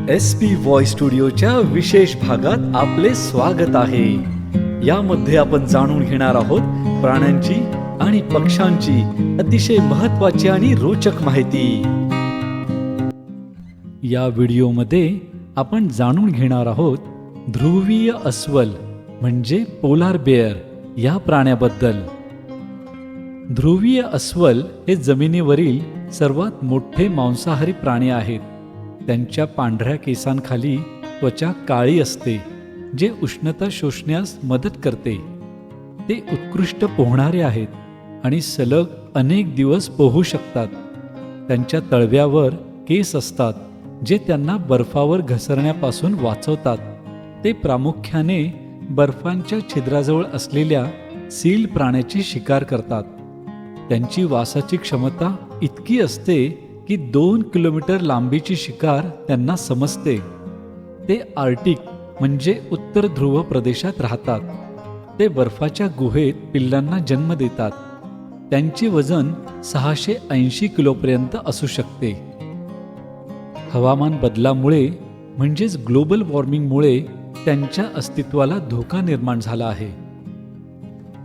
SP voice स्टुडिओच्या विशेष भागात आपले स्वागत आहे। यामध्ये आपण जाणून घेणार आहोत प्राण्यांची आणि पक्ष्यांची अतिशय महत्त्वाची आणि रोचक माहिती। या व्हिडिओमध्ये आपण जाणून घेणार आहोत ध्रुवीय अस्वल म्हणजे पोलार बेअर या प्राण्याबद्दल। ध्रुवीय अस्वल हे जमिनीवरील सर्वात मोठे मांसाहारी प्राणी आहेत। त्यांच्या पांढऱ्या केसांखाली त्वचा काळी असते, जे उष्णता शोषण्यास मदत करते। ते उत्कृष्ट पोहणारे आहेत आणि सलग अनेक दिवस पोहू शकतात। त्यांच्या तळव्यावर केस असतात, जे त्यांना बर्फावर घसरण्यापासून वाचवतात। ते प्रामुख्याने बर्फांच्या छिद्राजवळ असलेल्या सील प्राण्याची शिकार करतात। त्यांची वासाची क्षमता इतकी असते की 2 किलोमीटर लांबीची शिकार त्यांना समजते। ते आर्टिक म्हणजे उत्तर ध्रुव प्रदेशात राहतात। ते बर्फाच्या गुहेत पिल्लांना जन्म देतात। त्यांचे वजन 680 किलोपर्यंत असू शकते। हवामान बदलामुळे म्हणजेच ग्लोबल वॉर्मिंगमुळे त्यांच्या अस्तित्वाला धोका निर्माण झाला आहे।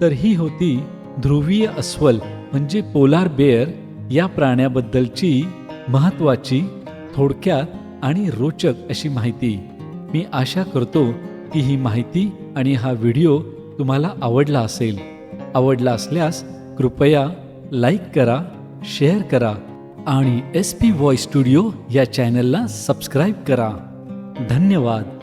तर ही होती ध्रुवीय अस्वल म्हणजे पोलार बेअर या प्राण्याबद्दलची महत्त्वाची, थोडक्यात आणि रोचक अशी माहिती। मी आशा करतो की ही माहिती आणि हा व्हिडिओ तुम्हाला आवडला असेल। आवडला असल्यास कृपया लाईक करा, शेअर करा आणि SP व्हॉइस स्टुडिओ या चॅनलला सबस्क्राईब करा। धन्यवाद।